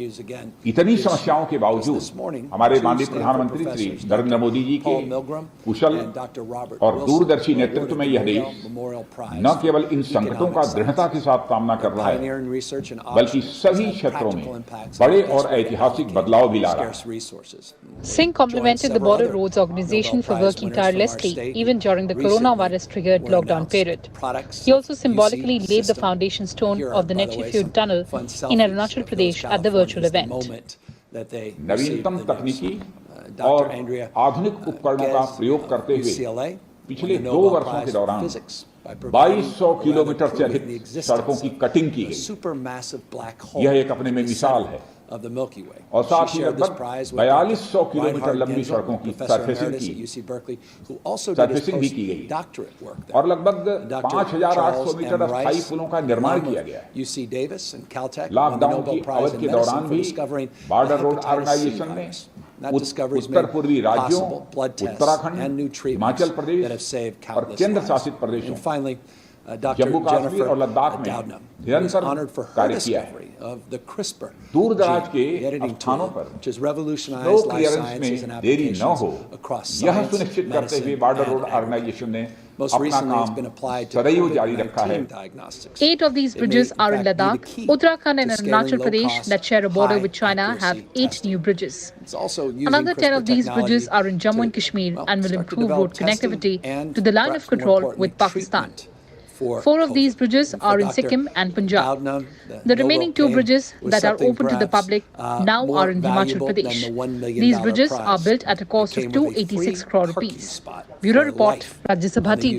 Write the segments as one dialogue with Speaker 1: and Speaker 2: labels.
Speaker 1: इतनी समस्याओं के बावजूद हमारे माननीय प्रधानमंत्री श्री नरेंद्र मोदी जी के कुशल और दूरदर्शी नेतृत्व में यह देश न केवल इन संकटों का दृढ़ता के साथ सामना कर रहा है, बल्कि सभी क्षेत्रों में बड़े और ऐतिहासिक बदलाव भी ला रहा है।
Speaker 2: Singh complimented the Border Roads Organization for working tirelessly even during the coronavirus-triggered lockdown period. He also symbolically laid the foundation stone of the Nechi Tunnel in Arunachal Pradesh at the virtual event.
Speaker 1: नवीनतम तकनीकी और आधुनिक उपकरणों का प्रयोग करते हुए पिछले 2 वर्षों के दौरान 2200 किलोमीटर से अधिक सड़कों की कटिंग की गई। यह एक अपने में मिसाल है और साथ ही लगभग 4200 किलोमीटर लंबी सड़कों की सर्फेसिंग भी की गई और लगभग 5800 मीटर अस्थायी पुलों का निर्माण किया गया है। लॉकडाउन की अवधि के दौरान भी बॉर्डर रोड ऑर्गेनाइजेशन ने उत्तर पूर्वी राज्यों, उत्तराखंड, हिमाचल प्रदेश और केंद्र शासित प्रदेशों जम्मू कश्मीर और लद्दाख में निरंतर कार्य किया है। दूर दराज के स्थानों पर स्नो क्लियरेंस में देरी न हो, यह सुनिश्चित करते हुए बॉर्डर रोड ऑर्गेनाइजेशन ने अपना काम सदैव जारी रखा है।
Speaker 2: 8 of these bridges are in Ladakh. Uttarakhand and Arunachal Pradesh that share a border with China have 8 new bridges. Another 10 of these bridges are in Jammu and Kashmir and will improve road connectivity to the line of control with Pakistan. 4 of these bridges are in Sikkim and Punjab. The remaining 2 bridges that are open to the public now are in Himachal Pradesh. These bridges are built at a cost of 286 crore rupees. Bureau Report, Rajya Sabha TV.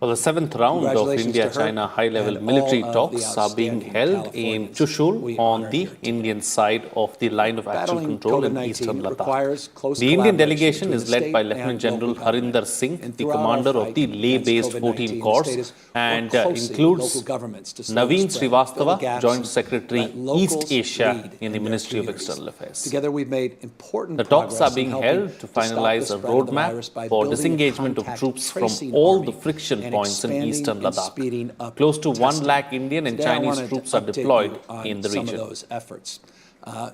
Speaker 3: Well, the 7th round of India-China high-level military talks are being held in Chushul on the Indian side of the line of actual control in eastern Ladakh. The Indian delegation is led by Lieutenant General Harinder Singh, the commander of the Leh-based 14 Corps, and includes Naveen Srivastava, Joint Secretary East Asia in the Ministry of External Affairs. The talks are being held to finalize a roadmap for disengagement of troops from all the friction points in eastern Ladakh. Close to 1 lakh Indian and Chinese troops are deployed in the region.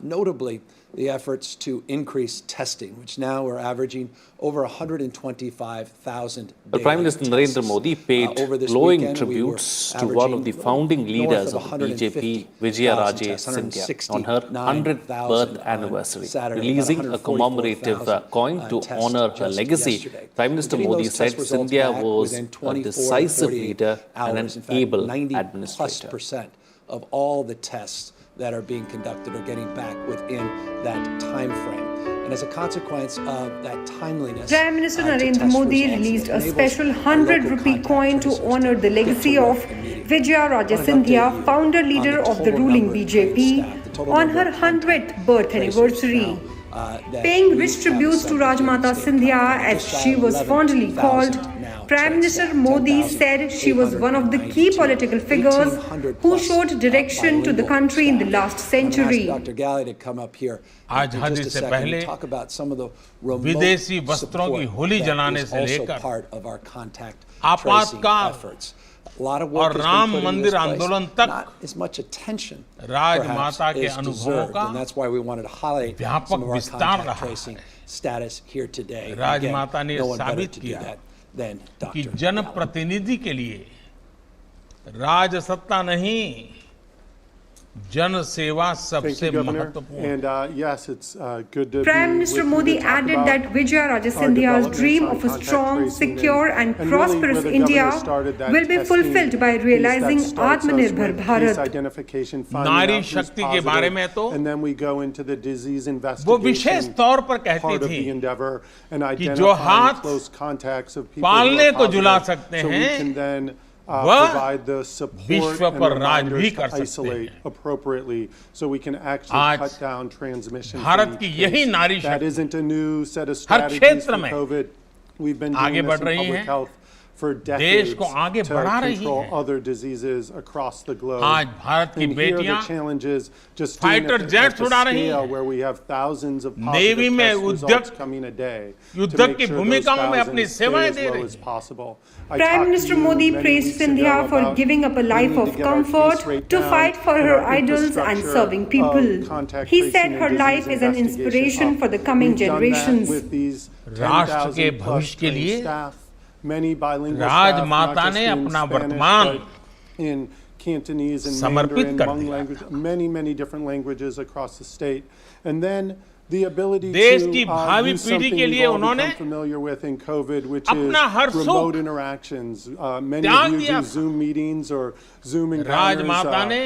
Speaker 4: Notably, the efforts to increase testing, which now are averaging over 125,000
Speaker 3: But Prime Minister Narendra Modi paid glowing tributes to one of the founding leaders of the BJP, Vijaya Scindia, on her 100th birth anniversary, releasing a commemorative coin to honor her legacy. Prime Minister Modi said Scindia was a decisive leader and an able administrator.
Speaker 4: Of all the tests that are being conducted are getting back within that time frame. And as a consequence of that timeliness,
Speaker 5: Prime Minister Narendra Modi released a special 100 rupee coin to honor the legacy of Vijaya Scindia, founder leader of the ruling BJP, on her 100th birth anniversary. Paying rich tributes to Rajmata Scindia, as she was fondly called, Prime Minister Modi said she was one of the key political figures who showed direction to the country in the last century.
Speaker 6: आज हद से पहले विदेशी वस्त्रों की होली जलाने से लेकर आपातकाल और राम मंदिर आंदोलन तक राजमाता के अनुभवों का व्यापक विस्तार रहा है। राजमाता ने साबित किया कि जनप्रतिनिधि के लिए राजसत्ता नहीं, जन सेवा सबसे महत्वपूर्ण।
Speaker 5: Prime Minister Modi added that Vijaya Scindia's dream of a strong, secure and prosperous India will be fulfilled by realizing Atmanirbhar Bharat.
Speaker 6: नारी शक्ति के बारे में तो वो विशेष तौर पर कहती थी कि जो हाथ पालने को जुला सकते हैं वह विश्व पर राज भी कर सकते हैं। आज भारत की यही नारी शक्ति हर क्षेत्र में आगे बढ़ रही है for decades to control other diseases across the globe. And here the challenge is just doing it at the scale where we have thousands of positive test results coming a day to make sure those thousands stay as low as possible.
Speaker 5: Prime Minister Modi praised Sindhya for giving up a life of comfort to fight for her idols and serving people. He said her life is an inspiration for the coming generations.
Speaker 7: राष्ट्र के भविष्य के लिए राजमाता ने अपना वर्तमान समर्पित कर दिया। देश की भावी पीढ़ी के लिए उन्होंने अपना हर सुख त्याग दिया। राजमाता ने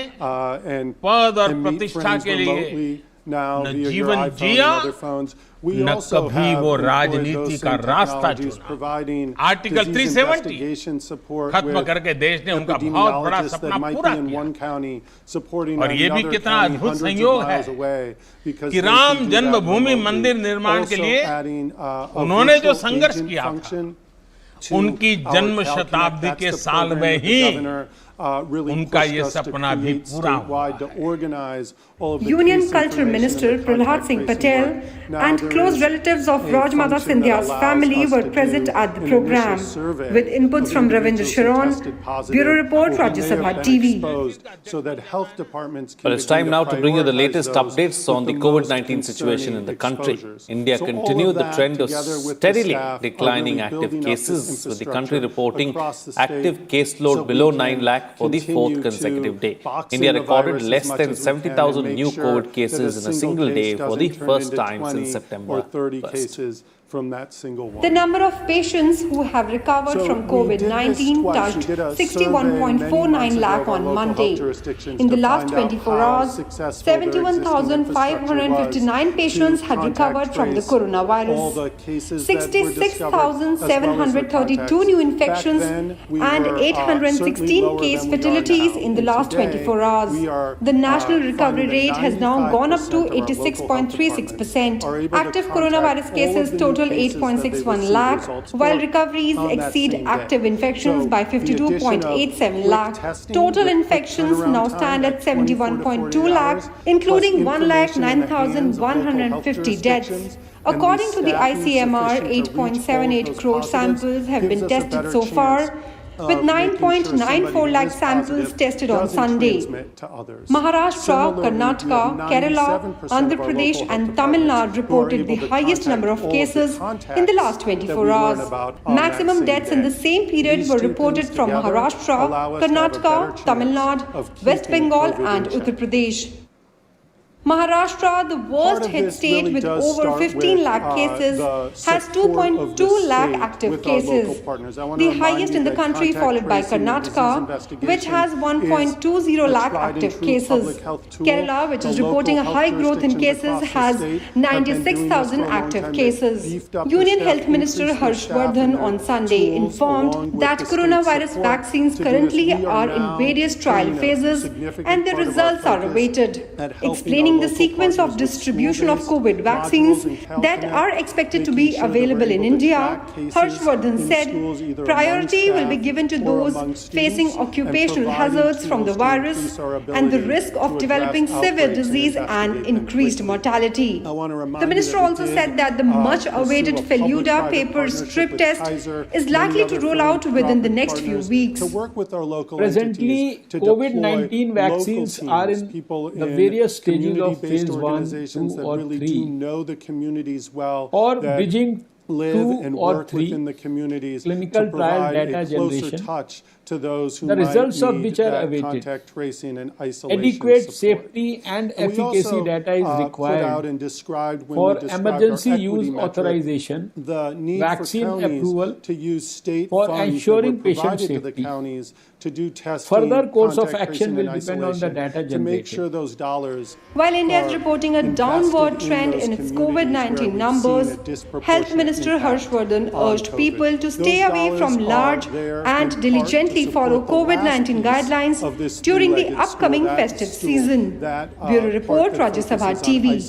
Speaker 7: पद और प्रतिष्ठा के लिए न जीवन जिया न कभी वो राजनीति का रास्ता चुना। आर्टिकल 370 खत्म करके देश ने उनका बहुत बड़ा सपना पूरा किया। और ये भी कितना अद्भुत संयोग है कि राम जन्मभूमि मंदिर निर्माण के लिए उन्होंने जो संघर्ष किया था, उनकी जन्म शताब्दी के साल में ही उनका ये सपना भी पूरा हुआ।
Speaker 5: Union Culture Minister Prahlad Singh Patel and close relatives of Rajmata Sindhya's family were present at the program, with inputs from Ravindra Sharon. Bureau Report, Rajya Sabha TV.
Speaker 3: Well, it's time now to bring you the latest updates on the COVID-19 situation in the country. India continued the trend of steadily declining active cases, with the country reporting active caseload below 9 lakh for the fourth consecutive day. India recorded less than 70,000 new COVID cases in a single day for the first time since September 1st.
Speaker 5: The number of patients who have recovered from COVID-19 touched 61.49 lakh on Monday. In the last 24 hours, 71,559 patients had recovered from the coronavirus. 66,732 new infections and 816 case fatalities in the last 24 hours. The national recovery rate has now gone up to 86.36%. Active coronavirus cases total 8.61 lakh, while recoveries exceed active infections by 52.87 lakh. Total infections now stand at 71.2 lakh, including 1,09,150 deaths. According to the ICMR, 8.78 crore samples have been tested so far, with 9.94 lakh samples tested on Sunday. Maharashtra, Karnataka, Kerala, Andhra Pradesh and Tamil Nadu reported the highest number of cases in the last 24 hours. Maximum deaths in the same period were reported from Maharashtra, Karnataka, Tamil Nadu, West Bengal and Uttar Pradesh. Maharashtra, the worst hit state with over 15 lakh cases, has 2.2 lakh active cases, the highest in the country, followed by Karnataka, which has 1.20 lakh active cases. Kerala, which is reporting a high growth in cases, has 96,000 active cases. Union Health Minister Harshvardhan on Sunday informed that coronavirus vaccines currently are in various trial phases and their results are awaited. Explaining the sequence of distribution of COVID vaccines that are expected to be available in India, Harshvardhan said priority will be given to those facing occupational hazards from the virus and the risk of developing severe disease and increased mortality. The minister also said that the much-awaited Feluda paper strip test is likely to roll out within the next few weeks.
Speaker 8: Presently, COVID-19 vaccines are in the various stages of phase 1, 2 or 3 or bridging 2 or 3 clinical trial data generation, the results of which are awaited. Adequate safety and efficacy data is required for emergency use authorization, vaccine approval, for ensuring patient safety. Further course of action will depend on the data generated.
Speaker 5: While India is reporting a downward trend in its COVID-19 numbers, Health Minister Harshvardhan urged people to stay away from large and diligently follow COVID-19 guidelines during the upcoming festive season. Bureau Report, Rajya Sabha TV.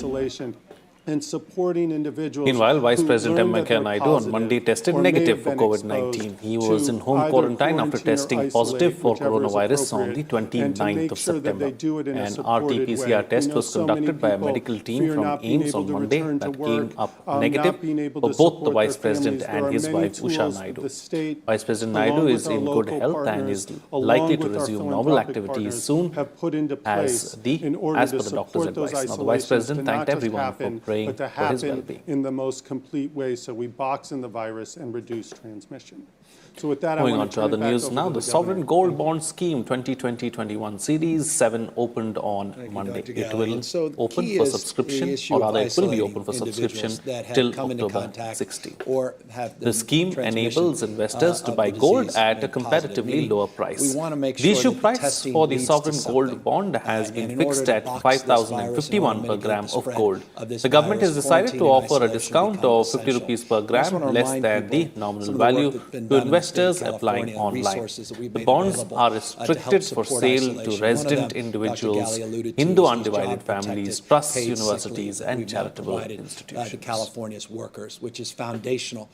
Speaker 6: and supporting individuals.
Speaker 3: Meanwhile, Vice
Speaker 6: who
Speaker 3: President
Speaker 6: learn
Speaker 3: M.
Speaker 6: that they're
Speaker 3: Venkaiah Naidu on Monday
Speaker 6: positive
Speaker 3: tested
Speaker 6: or may
Speaker 3: negative
Speaker 6: have
Speaker 3: for
Speaker 6: been
Speaker 3: COVID-19. He
Speaker 6: exposed
Speaker 3: was in
Speaker 6: to
Speaker 3: home
Speaker 6: either
Speaker 3: quarantine after
Speaker 6: quarantine or
Speaker 3: testing
Speaker 6: isolate,
Speaker 3: positive for
Speaker 6: whichever is
Speaker 3: coronavirus on the
Speaker 6: appropriate, and to
Speaker 3: 29th
Speaker 6: make
Speaker 3: of
Speaker 6: sure that
Speaker 3: September.
Speaker 6: they do it in a
Speaker 3: An
Speaker 6: supported
Speaker 3: RT-PCR
Speaker 6: way.
Speaker 3: test
Speaker 6: We know
Speaker 3: was
Speaker 6: so many
Speaker 3: conducted by a
Speaker 6: people
Speaker 3: medical team
Speaker 6: fear
Speaker 3: from
Speaker 6: not being
Speaker 3: AIIMS
Speaker 6: able
Speaker 3: on
Speaker 6: to
Speaker 3: Monday
Speaker 6: return to
Speaker 3: that
Speaker 6: work,
Speaker 3: came up
Speaker 6: not
Speaker 3: negative
Speaker 6: being able
Speaker 3: for
Speaker 6: to
Speaker 3: both the
Speaker 6: support
Speaker 3: Vice
Speaker 6: their
Speaker 3: President
Speaker 6: families. There
Speaker 3: and
Speaker 6: are
Speaker 3: his
Speaker 6: many
Speaker 3: wife Usha
Speaker 6: tools
Speaker 3: Naidu.
Speaker 6: the state,
Speaker 3: Vice President
Speaker 6: along
Speaker 3: Naidu is
Speaker 6: with our
Speaker 3: in good
Speaker 6: local
Speaker 3: health and
Speaker 6: partners,
Speaker 3: is
Speaker 6: along
Speaker 3: likely to
Speaker 6: with our
Speaker 3: resume normal
Speaker 6: philanthropic
Speaker 3: activities
Speaker 6: partners,
Speaker 3: soon
Speaker 6: have put into
Speaker 3: as
Speaker 6: place in order
Speaker 3: per
Speaker 6: to
Speaker 3: the doctor's
Speaker 6: support those
Speaker 3: advice. Now, the Vice
Speaker 6: isolations
Speaker 3: President
Speaker 6: to
Speaker 3: thanked
Speaker 6: not just
Speaker 3: everyone for
Speaker 6: happen,
Speaker 3: praying
Speaker 6: but to
Speaker 3: for his
Speaker 6: happen
Speaker 3: well-being.
Speaker 6: in the most complete way so we box in the virus and reduce transmission. So with that,
Speaker 3: Moving
Speaker 6: I
Speaker 3: on
Speaker 6: want
Speaker 3: to
Speaker 6: to
Speaker 3: other
Speaker 6: turn it back
Speaker 3: news
Speaker 6: over
Speaker 3: now,
Speaker 6: to
Speaker 3: the Sovereign
Speaker 6: Governor.
Speaker 3: Gold Bond Scheme 2020-21 Series 7 opened on Monday. It will open for subscription, or rather it will be open for subscription till October 16. The scheme enables investors to buy gold at a comparatively lower price. The issue price for the Sovereign Gold Bond has been fixed at 5,051 per gram of gold. The government has decided to offer a discount of 50 rupees per gram, less than the nominal value, to investors applying online. The bonds are restricted for sale to resident individuals, Hindu undivided families, trusts, universities, and charitable institutions.
Speaker 4: California's workers, which is foundational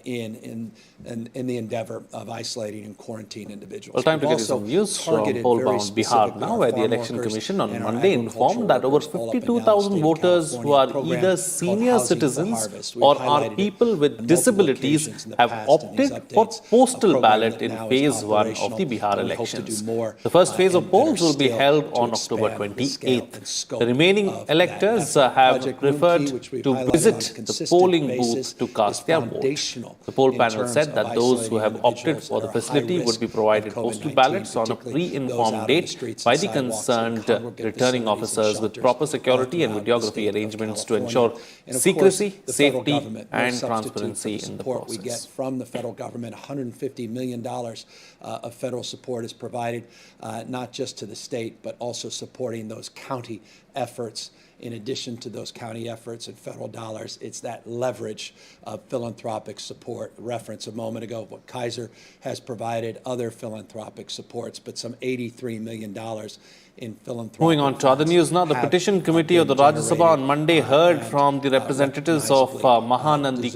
Speaker 4: in the endeavor of isolating and quarantining individuals.
Speaker 3: Well, time to get you some news from Polbound, Bihar now, where the Election Commission on Monday informed that over 52,000 voters who are either senior citizens or are people with disabilities have opted for postal ballot in phase 1 of the Bihar elections. The first phase of polls will be held on October 28th. The remaining electors have preferred to visit the polling booth to cast their vote. The poll panel said that those who have opted for the facility would be provided postal ballots on a pre-informed date by the concerned returning officers with proper security and videography arrangements to ensure secrecy, safety, and transparency in the process.
Speaker 4: From the federal government, $150 million of federal support is provided, not just to the state, but also supporting those county efforts. In addition to those county efforts and federal dollars, it's that leverage of philanthropic support. Reference a moment ago what Kaiser has provided, other philanthropic supports, but some $83 million in philanthropic.
Speaker 3: Moving on to other news now, the Petition Committee of the Rajya Sabha on Monday heard from the representatives of Mahanadi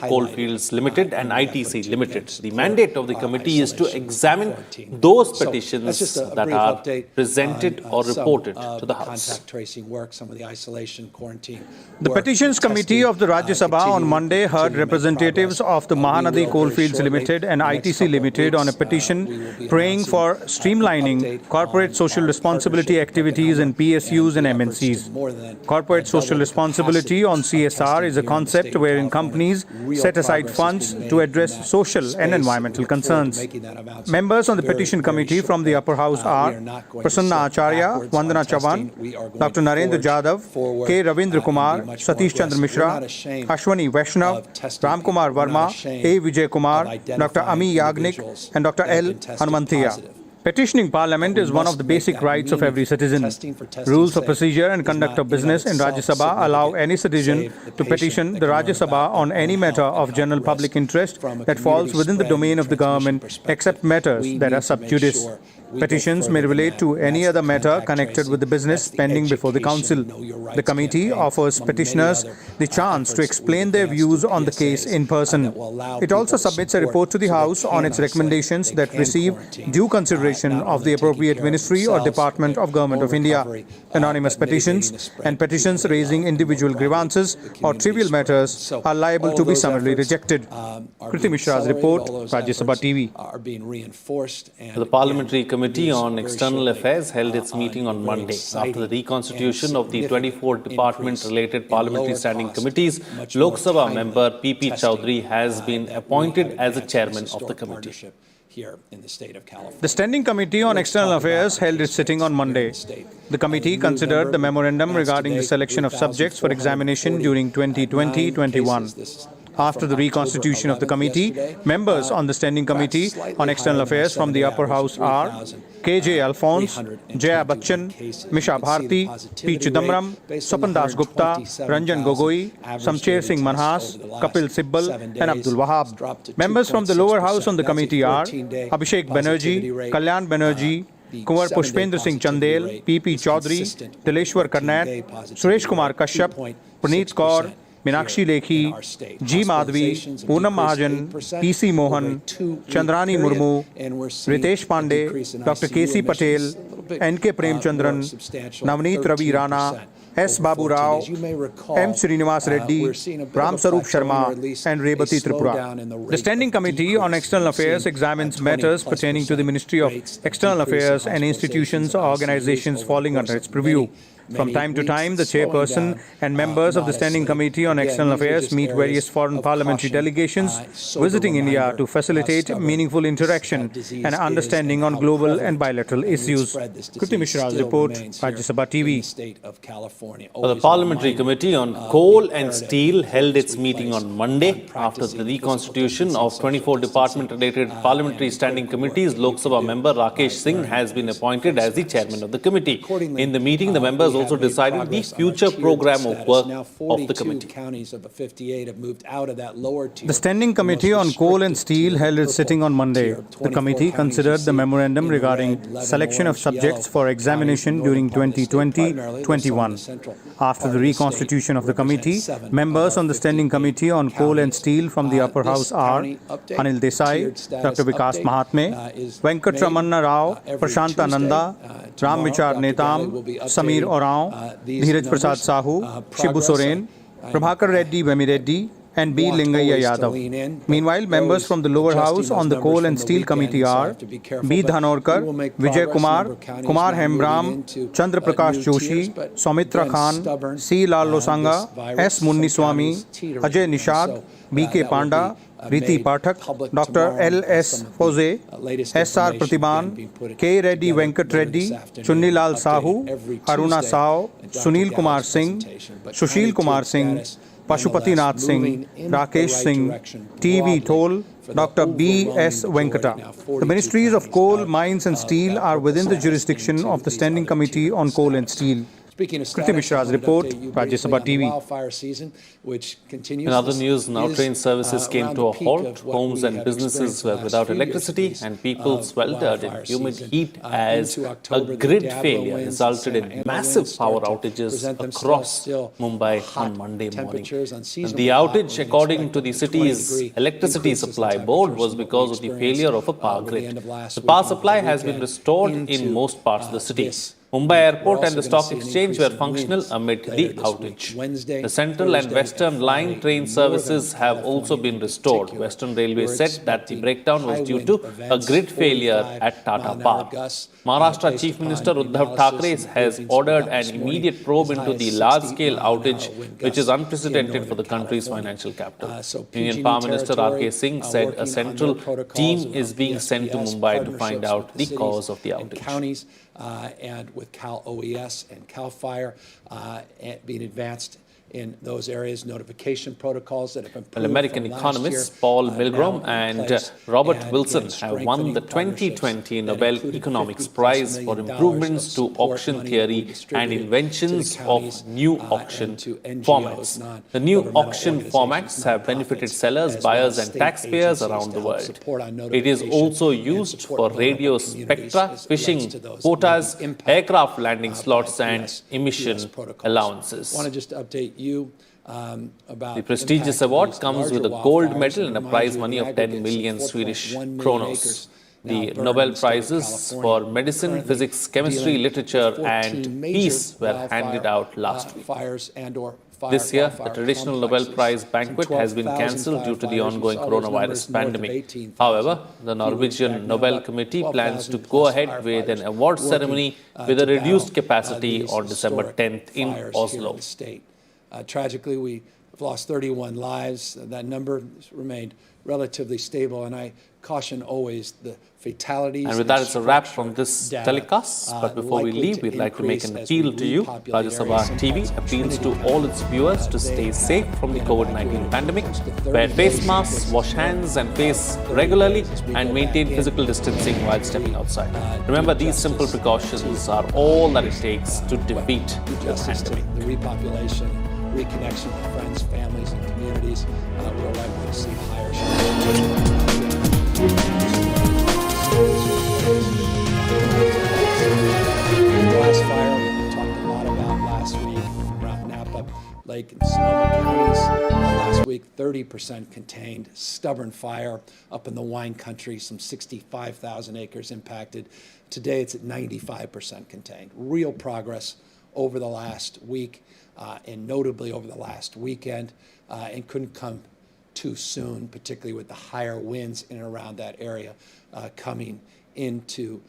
Speaker 3: Coalfields Limited and ITC Limited. The mandate of the committee is to examine those petitions that are presented or reported to the House.
Speaker 4: Contact tracing work, some of the isolation, quarantine.
Speaker 9: The Petitions Committee of the Rajya Sabha on Monday heard representatives of the Mahanadi Coalfields Limited and ITC Limited on a petition praying for streamlining corporate social responsibility activities in PSUs and MNCs. Corporate social responsibility on CSR is a concept wherein companies set aside funds to address social and environmental concerns. Members on the Petition Committee from the Upper House are Prasanna Acharya, Vandana Chavan, Dr. Narendra Jadhav, K. Ravindra Kumar, Satish Chandra Mishra, Ashwani Vaishnav, Ram Kumar Verma, A. Vijay Kumar, Dr. Ami Yagnik, and Dr. L. Hanumanthia. Petitioning Parliament is one of the basic rights of every citizen. Rules of procedure and conduct of business in Rajya Sabha allow any citizen to petition the Rajya Sabha on any matter of general public interest that falls within the domain of the government, except matters that are sub judice. Petitions may relate to any other matter connected with the business pending before the Council. The committee offers petitioners the chance to explain their views on the case in person. It also submits a report to the House on its recommendations that receive due consideration of the appropriate ministry or department of Government of India. Anonymous petitions and petitions raising individual grievances or trivial matters are liable to be summarily rejected. Kriti Mishra's report, Rajya Sabha TV.
Speaker 3: The Parliamentary Committee on External Affairs held its meeting on Monday. After the reconstitution of the 24 department-related parliamentary standing committees, Lok Sabha member P.P. Chowdhury has been appointed as the chairman of the committee.
Speaker 9: The Standing Committee on External Affairs held its sitting on Monday. The committee considered the memorandum regarding the selection of subjects for examination during 2020-21. After the reconstitution of the committee, members on the Standing Committee on External Affairs from the Upper House are K.J. Alphonse, Jaya Bachchan, Misha Bharti, P. Chidambaram, Swapan Das Gupta, Ranjan Gogoi, Samcher Singh Manhas, Kapil Sibbal, and Abdul Wahab. Members from the lower house on the committee are Abhishek Banerjee, Kalyan Banerjee, Kunwar Pushpendra Singh Chandel, P.P. Chaudhary, Dileshwar Karnait, Suresh Kumar Kashyap, Praneet Kaur, Meenakshi Lekhi, G. Madhavi, Poonam Mahajan, P.C. Mohan, Chandrani Murmu, Ritesh Pandey, Dr. K.C. Patel, N.K. Premchandran, Navneet Ravi Rana, S. Babu Rao, M. Srinivas Reddy, Ram Sarup Sharma, and Rebati Tripura. The Standing Committee on External Affairs examines matters pertaining to the Ministry of External Affairs and institutions or organizations falling under its purview. From time to time, the chairperson and members of the Standing Committee on External Affairs meet various foreign parliamentary delegations visiting India to facilitate meaningful interaction and understanding on global and bilateral issues. Kriti Mishra's report, Rajya Sabha TV.
Speaker 3: The Parliamentary Committee on Coal and Steel held its meeting on Monday. After the reconstitution of 24 department-related parliamentary standing committees, Lok Sabha member Rakesh Singh has been appointed as the chairman of the committee. In the meeting, the members also decided the future program of work of the committee.
Speaker 9: The Standing Committee on Coal and Steel held its sitting on Monday. The committee considered the memorandum regarding selection of subjects for examination during 2020-21. After the reconstitution of the committee, members on the Standing Committee on Coal and Steel from the upper house are Anil Desai, Dr. Vikas Mahatme, Venkat Ramanna Rao, Prashanta Nanda, Ram Vichar Netam, Samir Oraon, Dheeraj Prasad Sahu, Shibu Soren, Prabhakar Reddy Vemi Reddy, and B. Lingayya Yadav. Meanwhile, members from the lower house on the Coal and Steel Committee are B. Dhanorkar, Vijay Kumar, Kumar Hembram, Chandra Prakash Joshi, Soumitra Khan, C. Lal Losanga, S. Munniswamy, Ajay Nishad, B.K. Panda, Riti Pathak, Dr. L.S. Fose, S.R. Pratibhan, K. Reddy Venkat Reddy, Chunni Lal Sahu, Aruna Sao, Sunil Kumar Singh, Sushil Kumar Singh, Pashupati Nath Singh, Rakesh Singh, T.V. Thol, Dr. B.S. Venkata. The Ministries of Coal, Mines and Steel are within the jurisdiction of the Standing Committee on Coal and Steel. Kriti Mishra's report, Rajya Sabha TV.
Speaker 3: In other news, now train services came to a halt. Homes and businesses were without electricity and people sweltered in humid heat as a grid failure resulted in massive power outages across Mumbai on Monday morning. The outage, according to the city's electricity supply board, was because of the failure of a power grid. The power supply has been restored in most parts of the city. Mumbai Airport and the Stock Exchange were functional amid the outage. The Central and Western Line train services have also been restored. Western Railway said that the breakdown was due to a grid failure at Tata Park. Maharashtra Chief Minister Uddhav Thackeray has ordered an immediate probe into the large-scale outage, which is unprecedented for the country's financial capital. Union Power Minister R.K. Singh said a central team is being sent to Mumbai to find out the cause of the outage.
Speaker 4: And with Cal OES and Cal Fire being advanced in those areas, notification protocols that have improved.
Speaker 3: Well, American economists Paul Milgrom and Robert Wilson have won the 2020 Nobel Economics Prize for improvements to auction theory and inventions of new auction formats. The new auction formats have benefited sellers, buyers and taxpayers around the world. It is also used for radio spectra, fishing quotas, aircraft landing slots and emission allowances.
Speaker 4: I want to just update you about
Speaker 3: the prestigious award comes with a gold medal and a prize money of 10 million Swedish kronos. The Nobel Prizes for Medicine, Physics, Chemistry, Literature and Peace were handed out last week. This year, the traditional Nobel Prize banquet has been cancelled due to the ongoing coronavirus pandemic. However, the Norwegian Nobel Committee plans to go ahead with an award ceremony with a reduced capacity on December 10th in Oslo.
Speaker 4: Tragically, we've lost 31 lives. That number has remained relatively stable, and I caution always the fatalities.
Speaker 3: And with that, it's a wrap from this telecast. But before we leave, we'd like to make an appeal to you. Rajya Sabha TV appeals to all its viewers to stay safe from the COVID-19 pandemic. Wear face masks, wash hands and face regularly, and maintain physical distancing while stepping outside. Remember, these simple precautions are all that it takes to defeat the pandemic.
Speaker 4: The repopulation, reconnection with friends, families, and communities, we're likely to see higher shares. Last fire we talked a lot about last week around Napa Lake and Sonoma counties. Last week, 30% contained. Stubborn fire up in the wine country, some 65,000 acres impacted. Today, it's at 95% contained. Real progress over the last week and notably over the last weekend, and couldn't come too soon, particularly with the higher winds in and around that area coming into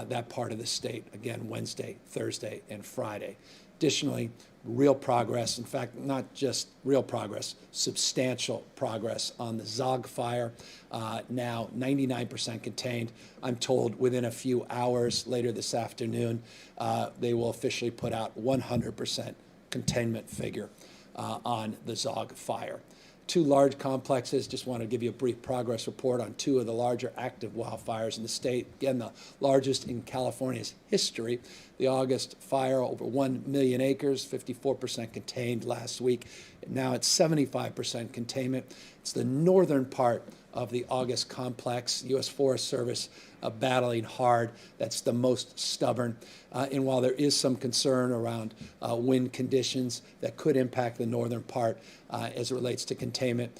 Speaker 4: that part of the state, again, Wednesday, Thursday, and Friday. Additionally, real progress, in fact, not just real progress, substantial progress on the Zog fire, now 99% contained. I'm told within a few hours later this afternoon, they will officially put out 100% containment figure on the Zog fire. Two large complexes, just want to give you a brief progress report on two of the larger active wildfires in the state. Again, the largest in California's history. The August fire, over 1 million acres, 54% contained last week. Now it's 75% containment. It's the northern part of the August complex, U.S. Forest Service battling hard. That's the most stubborn. And while there is some concern around wind conditions that could impact the northern part as it relates to containment,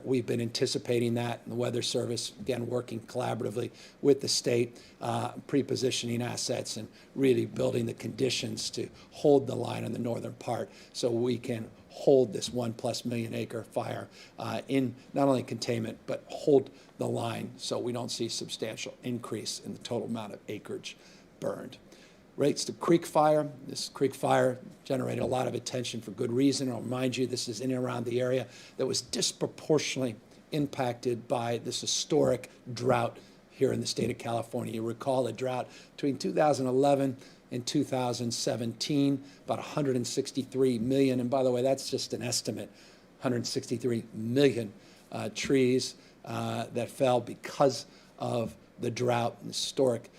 Speaker 4: we've been anticipating that. And the Weather Service, again, working collaboratively with the state, pre-positioning assets and really building the conditions to hold the line on the northern part so we can hold this 1+ million acre fire in not only containment, but hold the line so we don't see substantial increase in the total amount of acreage burned. Relates to Creek Fire. This Creek Fire generated a lot of attention for good reason. I'll remind you, this is in and around the area that was disproportionately impacted by this historic drought here in the state of California. You recall a drought between 2011 and 2017, about 163 million, and by the way, that's just an estimate, 163 million trees that fell because of the drought and historic,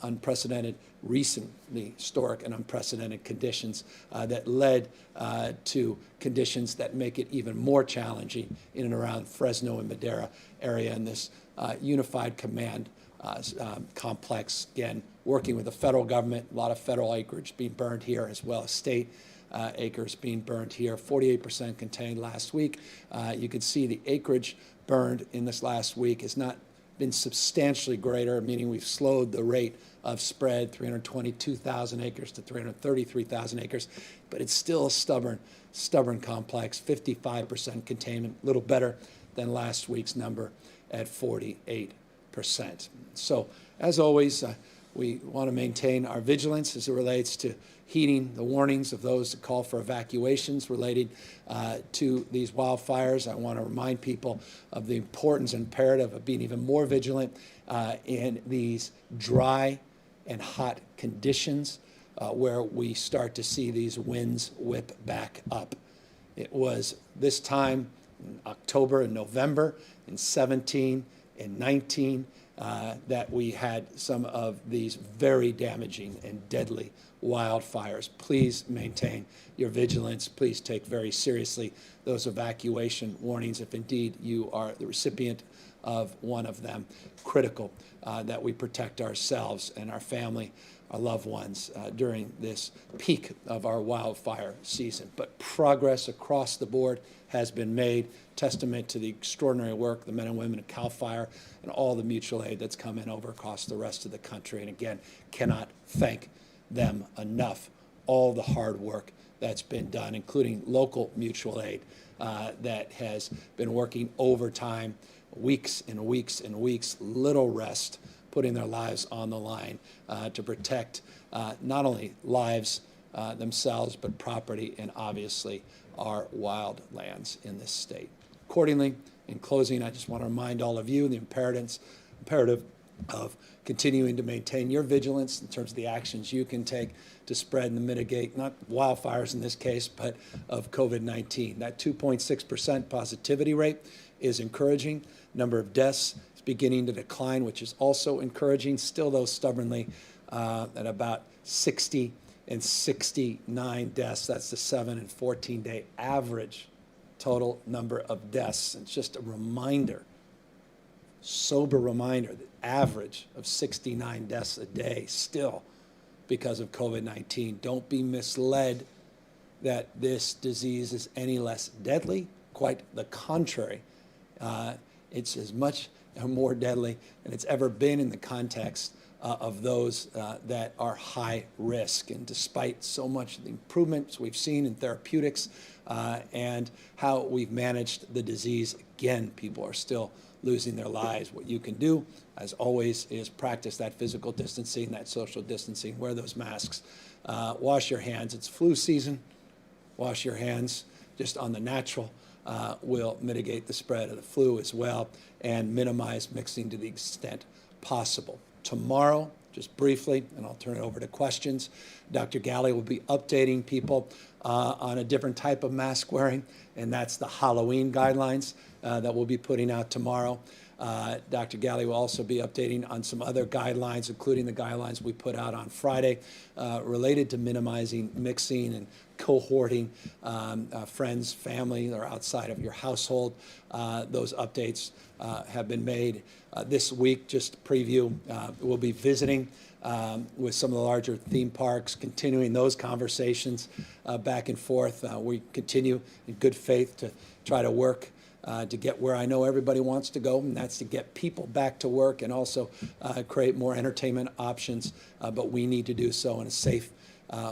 Speaker 4: unprecedented, recently historic and unprecedented conditions that led to conditions that make it even more challenging in and around Fresno and Madera area in this unified command complex, again, working with the federal government, a lot of federal acreage being burned here as well as state acres being burned here, 48% contained last week. You can see the acreage burned in this last week has not been substantially greater, meaning we've slowed the rate of spread, 322,000 acres to 333,000 acres, but it's still a stubborn complex, 55% containment, a little better than last week's number at 48%. So, as always, we want to maintain our vigilance as it relates to heeding the warnings of those that call for evacuations related to these wildfires. I want to remind people of the importance and imperative of being even more vigilant in these dry and hot conditions where we start to see these winds whip back up. It was this time in October and November in 17 and 19 that we had some of these very damaging and deadly wildfires. Please maintain your vigilance. Please take very seriously those evacuation warnings if indeed you are the recipient of one of them. Critical that we protect ourselves and our family, our loved ones during this peak of our wildfire season. But progress across the board has been made, testament to the extraordinary work the men and women of CAL FIRE and all the mutual aid that's come in over across the rest of the country. And again, cannot thank them enough, all the hard work that's been done, including local mutual aid that has been working overtime, weeks and weeks and weeks, little rest, putting their lives on the line to protect not only lives themselves, but property and obviously our wild lands in this state. Accordingly, in closing, I just want to remind all of you the imperative of continuing to maintain your vigilance in terms of the actions you can take to spread and mitigate, not wildfires in this case, but of COVID-19. That 2.6% positivity rate is encouraging. Number of deaths is beginning to decline, which is also encouraging. Still, though, stubbornly at about 60 and 69 deaths. That's the 7 and 14-day average total number of deaths. It's just a reminder, sober reminder, that average of 69 deaths a day still because of COVID-19. Don't be misled that this disease is any less deadly. Quite the contrary. It's as much more deadly than it's ever been in the context of those that are high risk. And despite so much of the improvements we've seen in therapeutics and how we've managed the disease, again, people are still losing their lives. What you can do, as always, is practice that physical distancing, that social distancing, wear those masks, wash your hands. It's flu season. Wash your hands just on the natural will mitigate the spread of the flu as well and minimize mixing to the extent possible. Tomorrow, just briefly, and I'll turn it over to questions, Dr. Galley will be updating people on a different type of mask wearing, and that's the Halloween guidelines that we'll be putting out tomorrow. Dr. Galley will also be updating on some other guidelines, including the guidelines we put out on Friday related to minimizing mixing and cohorting friends, family, or outside of your household. Those updates have been made this week. Just to preview, we'll be visiting with some of the larger theme parks, continuing those conversations back and forth. We continue in good faith to try to work to get where I know everybody wants to go, and that's to get people back to work and also create more entertainment options. But we need to do so in a safe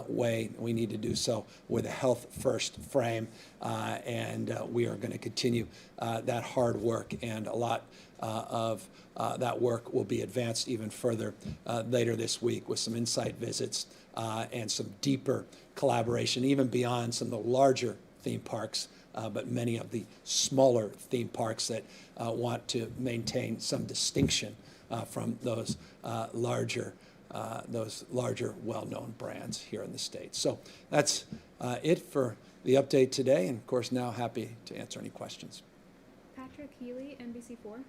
Speaker 4: way. We need to do so with a health-first frame, and we are going to continue that hard work, and a lot of that work will be advanced even further later this week with some insight visits and some deeper collaboration, even beyond some of the larger theme parks, but many of the smaller theme parks that want to maintain some distinction from those larger well-known brands here in the States. So that's it for the update today, and of course now happy to answer any questions.
Speaker 10: Patrick Healy, NBC4.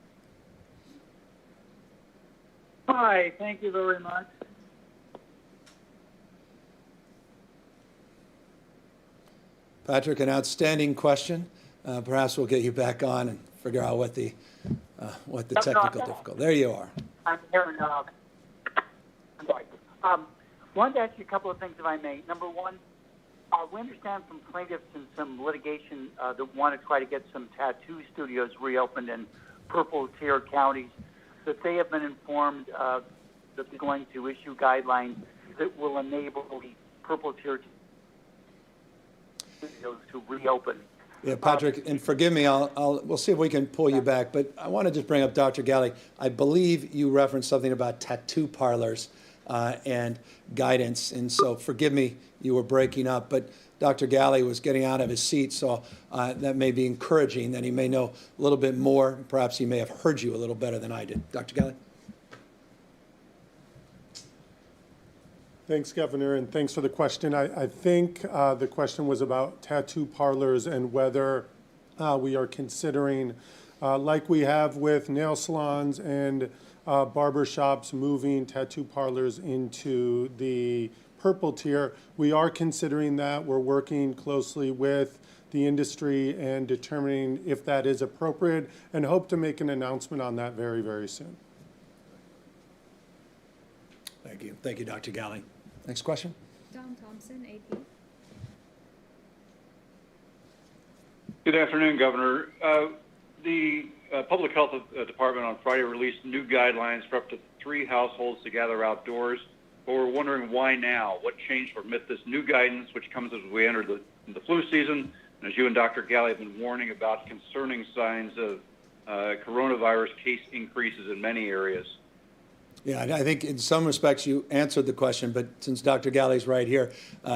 Speaker 11: Hi, thank you very much.
Speaker 4: Patrick, an outstanding question. Perhaps we'll get you back on and figure out what the technical difficulty. There you are.
Speaker 11: I'm hearing. I'm sorry. Wanted to ask you a couple of things, if I may. Number one, we understand from plaintiffs in some litigation that want to try to get some tattoo studios reopened in purple-tier counties, that they have been informed that they're going to issue guidelines that will enable the purple-tier studios to reopen.
Speaker 4: Yeah, Patrick, and forgive me, we'll see if we can pull you back, but I want to just bring up Dr. Galley. I believe you referenced something about tattoo parlors and guidance, and so forgive me, you were breaking up, but Dr. Galley was getting out of his seat, so that may be encouraging, that he may know a little bit more. Perhaps he may have heard you a little better than I did. Dr. Galley?
Speaker 6: Thanks, Governor, and thanks for the question. I think the question was about tattoo parlors and whether we are considering, like we have with nail salons and barber shops, moving tattoo parlors into the purple tier. We are considering that. We're working closely with the industry and determining if that is appropriate, and hope to make an announcement on that very, very soon.
Speaker 4: Thank you. Thank you, Dr. Galley. Next question.
Speaker 10: Don Thompson, AP.
Speaker 12: Good afternoon, Governor. The Public Health Department on Friday released new guidelines for up to 3 households to gather outdoors. But we're wondering why now? What changed to permit this new guidance, which comes as we enter the flu season, and as you and Dr. Galley have been warning about concerning signs of coronavirus case increases in many areas?
Speaker 4: Yeah, I think in some respects you answered the question, but since Dr. Galley's right here,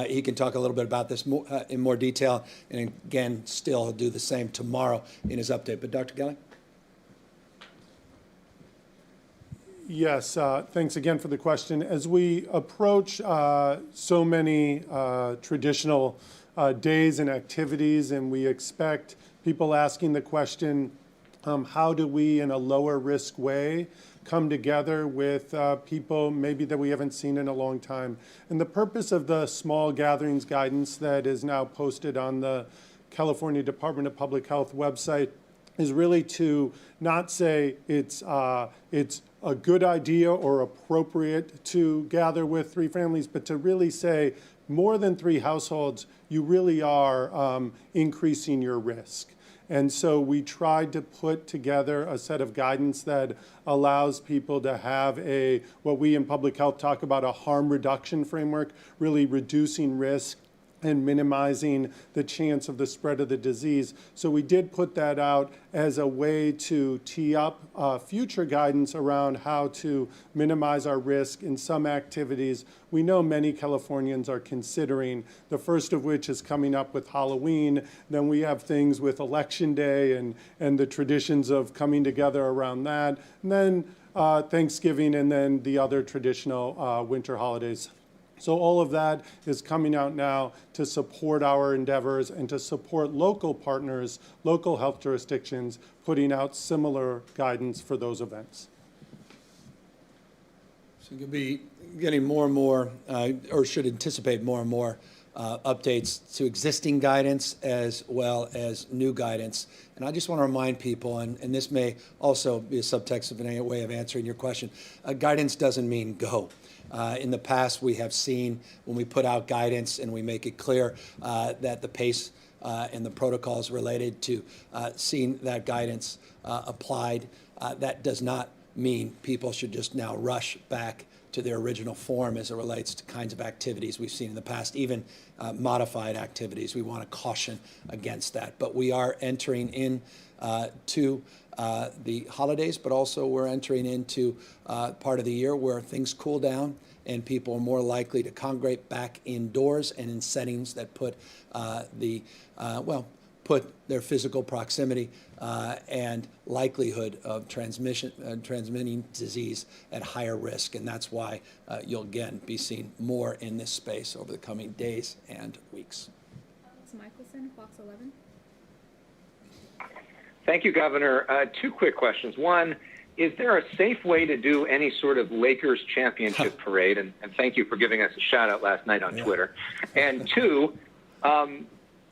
Speaker 4: he can talk a little bit about this in more detail, and again, still he'll do the same tomorrow in his update. But Dr. Galley?
Speaker 6: Yes, thanks again for the question. As we approach so many traditional days and activities, and we expect people asking the question, how do we, in a lower risk way, come together with people maybe that we haven't seen in a long time? And the purpose of the small gatherings guidance that is now posted on the California Department of Public Health website is really to not say it's a good idea or appropriate to gather with 3 families, but to really say more than 3 households, you really are increasing your risk. And so we tried to put together a set of guidance that allows people to have what we in public health talk about, a harm reduction framework, really reducing risk and minimizing the chance of the spread of the disease. So we did put that out as a way to tee up future guidance around how to minimize our risk in some activities we know many Californians are considering, the first of which is coming up with Halloween. Then we have things with Election Day and the traditions of coming together around that. And then Thanksgiving, and then the other traditional winter holidays. So all of that is coming out now to support our endeavors and to support local partners, local health jurisdictions, putting out similar guidance for those events.
Speaker 4: So you'll be getting more and more, or should anticipate more and more updates to existing guidance as well as new guidance. And I just want to remind people, and this may also be a subtext of a way of answering your question, guidance doesn't mean go. In the past, we have seen when we put out guidance and we make it clear that the pace and the protocols related to seeing that guidance applied, that does not mean people should just now rush back to their original form as it relates to kinds of activities we've seen in the past, even modified activities. We want to caution against that. But we are entering in to the holidays, but also we're entering into part of the year where things cool down and people are more likely to congregate back indoors and in settings that put put their physical proximity and likelihood of transmitting disease at higher risk. And that's why you'll again be seeing more in this space over the coming days and weeks.
Speaker 10: Alex Michelson, Fox 11.
Speaker 13: Thank you, Governor. 2 quick questions. One, is there a safe way to do any sort of Lakers championship parade? And thank you for giving us a shout out last night on Twitter. And 2,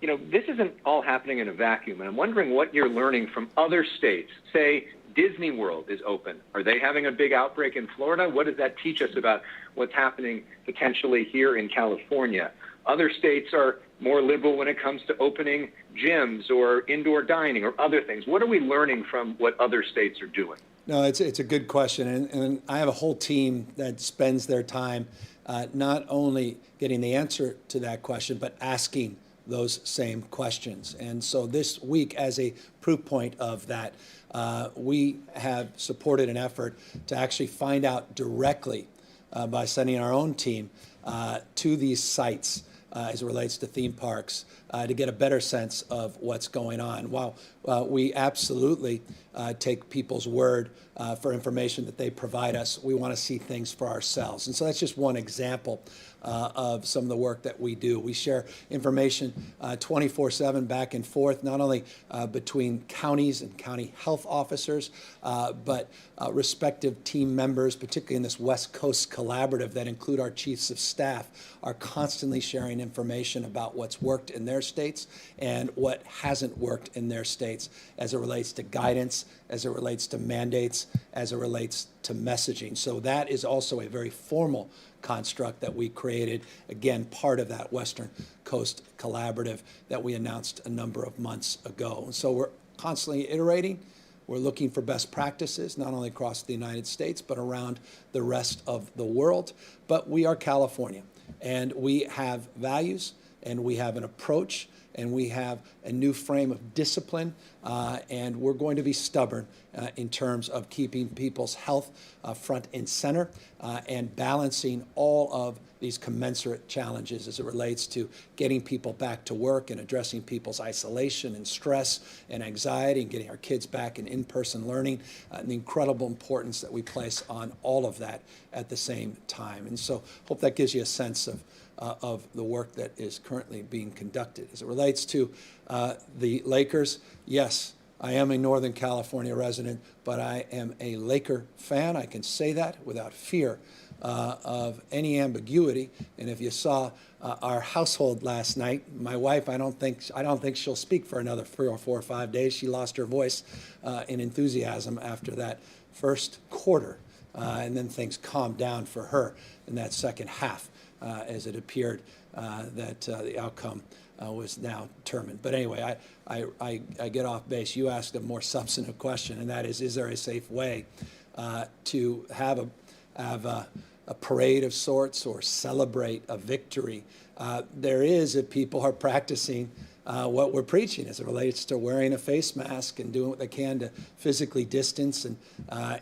Speaker 13: you know, this isn't all happening in a vacuum, and I'm wondering what you're learning from other states. Say Disney World is open. Are they having a big outbreak in Florida? What does that teach us about what's happening potentially here in California? Other states are more liberal when it comes to opening gyms or indoor dining or other things. What are we learning from what other states are doing?
Speaker 4: No, it's a good question, and I have a whole team that spends their time not only getting the answer to that question, but asking those same questions. And so this week, as a proof point of that, we have supported an effort to actually find out directly by sending our own team to these sites as it relates to theme parks to get a better sense of what's going on. While we absolutely take people's word for information that they provide us, we want to see things for ourselves. And so that's just one example of some of the work that we do. We share information 24/7 back and forth, not only between counties and county health officers, but respective team members, particularly in this West Coast collaborative that include our chiefs of staff, are constantly sharing information about what's worked in their states and what hasn't worked in their states as it relates to guidance, as it relates to mandates, as it relates to messaging. So that is also a very formal construct that we created, again, part of that Western Coast collaborative that we announced a number of months ago. So we're constantly iterating. We're looking for best practices, not only across the United States, but around the rest of the world. But we are California, and we have values, and we have an approach, and we have a new frame of discipline, and we're going to be stubborn in terms of keeping people's health front and center and balancing all of these commensurate challenges as it relates to getting people back to work and addressing people's isolation and stress and anxiety and getting our kids back in-person learning, and the incredible importance that we place on all of that at the same time. And so hope that gives you a sense of the work that is currently being conducted. As it relates to the Lakers, yes, I am a Northern California resident, but I am a Laker fan. I can say that without fear of any ambiguity. And if you saw our household last night, my wife, I don't think she'll speak for another 3 or 4 or 5 days. She lost her voice in enthusiasm after that first quarter and then things calmed down for her in that second half as it appeared that the outcome was now determined. But anyway, I get off base. You asked a more substantive question, and that is there a safe way to have a parade of sorts or celebrate a victory? There is if people are practicing what we're preaching as it relates to wearing a face mask and doing what they can to physically distance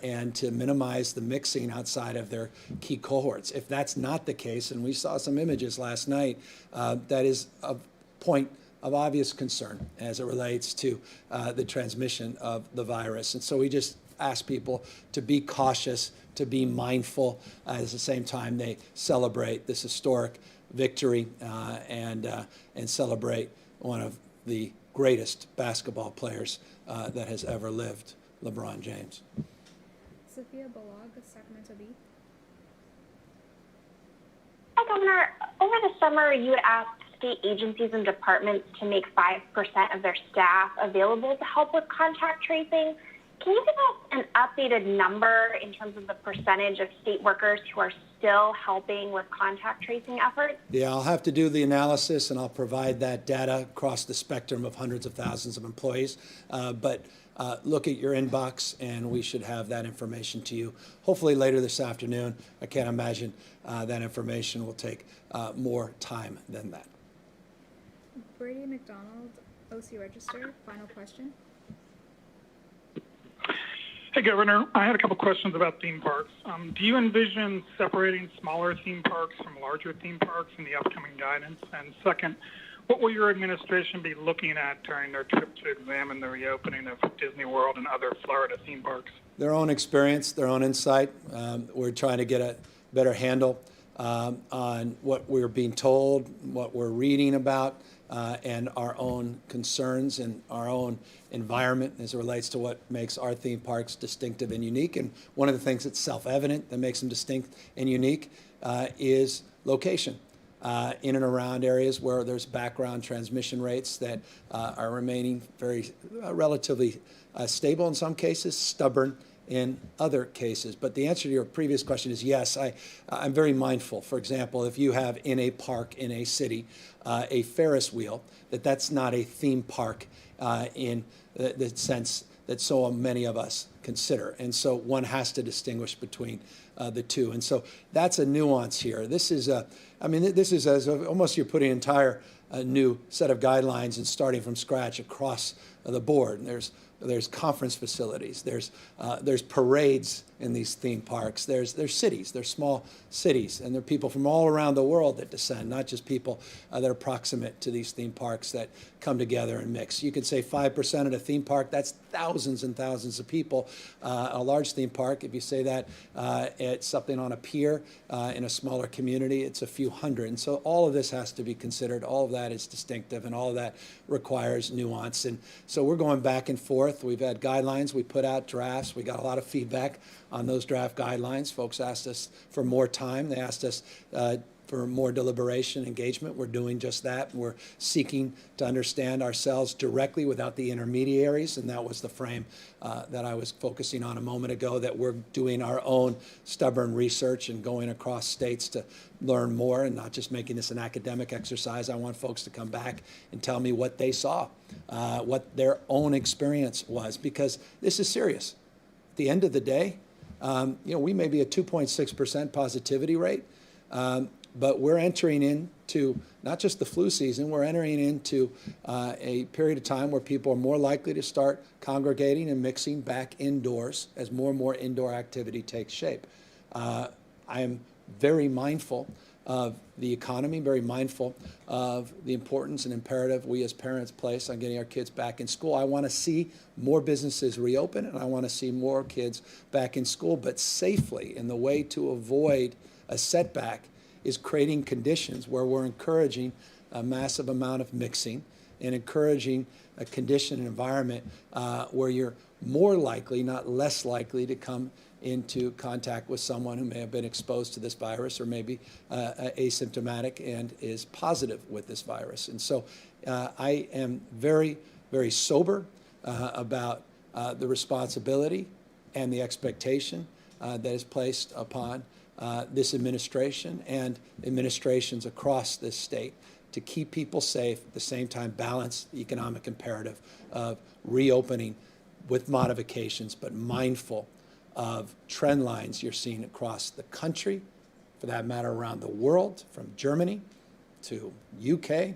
Speaker 4: and to minimize the mixing outside of their key cohorts. If that's not the case, and we saw some images last night, that is a point of obvious concern as it relates to the transmission of the virus. And so we just ask people to be cautious, to be mindful, at the same time they celebrate this historic victory and celebrate one of the greatest basketball players that has ever lived, LeBron James.
Speaker 10: Sophia Balog, Sacramento Bee.
Speaker 14: Hi, Governor. Over the summer, you had asked state agencies and departments to make 5% of their staff available to help with contact tracing. Can you give us an updated number in terms of the percentage of state workers who are still helping with contact tracing efforts?
Speaker 4: Yeah, I'll have to do the analysis, and I'll provide that data across the spectrum of hundreds of thousands of employees. But look at your inbox, and we should have that information to you hopefully later this afternoon. I can't imagine that information will take more time than that.
Speaker 10: Brady McDonald, OC Register, final question.
Speaker 15: Hey, Governor. I had a couple questions about theme parks. Do you envision separating smaller theme parks from larger theme parks in the upcoming guidance? And second, what will your administration be looking at during their trip to examine the reopening of Disney World and other Florida theme parks?
Speaker 4: Their own experience, their own insight. We're trying to get a better handle on what we're being told, what we're reading about, and our own concerns and our own environment as it relates to what makes our theme parks distinctive and unique. And one of the things that's self-evident that makes them distinct and unique is location. In and around areas where there's background transmission rates that are remaining very relatively stable in some cases, stubborn in other cases. But the answer to your previous question is yes, I'm very mindful. For example, if you have in a park in a city a Ferris wheel, that's not a theme park in the sense that so many of us consider. And so one has to distinguish between the two. And so that's a nuance here. This is as almost you're putting an entire new set of guidelines and starting from scratch across the board. And there's conference facilities, there's parades in these theme parks, there's cities, there's small cities, and there are people from all around the world that descend, not just people that are proximate to these theme parks that come together and mix. You could say 5% at a theme park, that's thousands and thousands of people. A large theme park, if you say that it's something on a pier in a smaller community, it's a few hundred. And so all of this has to be considered. All of that is distinctive, and all of that requires nuance. And so we're going back and forth. We've had guidelines. We put out drafts. We got a lot of feedback on those draft guidelines. Folks asked us for more time. They asked us for more deliberation, engagement. We're doing just that. We're seeking to understand ourselves directly without the intermediaries, and that was the frame that I was focusing on a moment ago, that we're doing our own stubborn research and going across states to learn more and not just making this an academic exercise. I want folks to come back and tell me what they saw, what their own experience was, because this is serious. At the end of the day, we may be a 2.6% positivity rate, but we're entering into not just the flu season, we're entering into a period of time where people are more likely to start congregating and mixing back indoors as more and more indoor activity takes shape. I am very mindful of the economy, very mindful of the importance and imperative we as parents place on getting our kids back in school. I want to see more businesses reopen, and I want to see more kids back in school, but safely. And the way to avoid a setback is creating conditions where we're encouraging a massive amount of mixing and encouraging a condition and environment where you're more likely, not less likely, to come into contact with someone who may have been exposed to this virus or maybe asymptomatic and is positive with this virus. And so I am very, very sober about the responsibility and the expectation that is placed upon this administration and administrations across this state to keep people safe, at the same time balance the economic imperative of reopening with modifications, but mindful of trend lines you're seeing across the country, for that matter around the world, from Germany to UK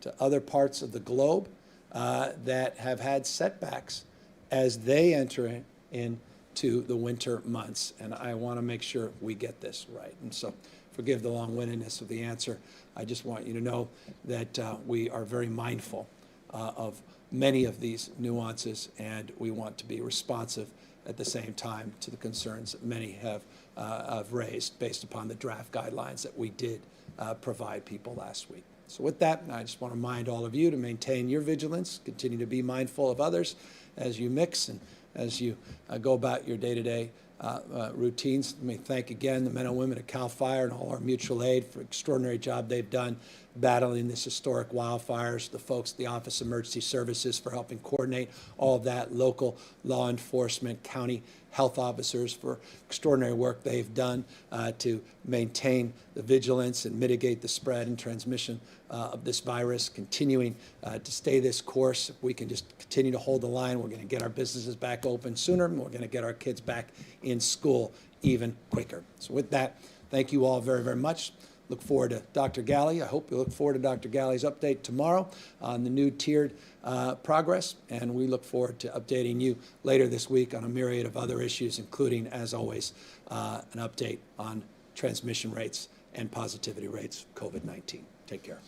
Speaker 4: to other parts of the globe that have had setbacks as they enter into the winter months. And I want to make sure we get this right. And so forgive the long-windedness of the answer. I just want you to know that we are very mindful of many of these nuances, and we want to be responsive at the same time to the concerns that many have raised based upon the draft guidelines that we did provide people last week. So with that, I just want to remind all of you to maintain your vigilance, continue to be mindful of others as you mix and as you go about your day-to-day routines. Let me thank again the men and women at CAL FIRE and all our mutual aid for the extraordinary job they've done battling this historic wildfires, the folks at the Office of Emergency Services for helping coordinate all of that, local law enforcement, county health officers for extraordinary work they've done to maintain the vigilance and mitigate the spread and transmission of this virus, continuing to stay this course. If we can just continue to hold the line, we're going to get our businesses back open sooner, and we're going to get our kids back in school even quicker. So with that, thank you all very, very much. Look forward to Dr. Galley. I hope you look forward to Dr. Galley's update tomorrow on the new tiered progress, and we look forward to updating you later this week on a myriad of other issues, including, as always, an update on transmission rates and positivity rates of COVID-19. Take care.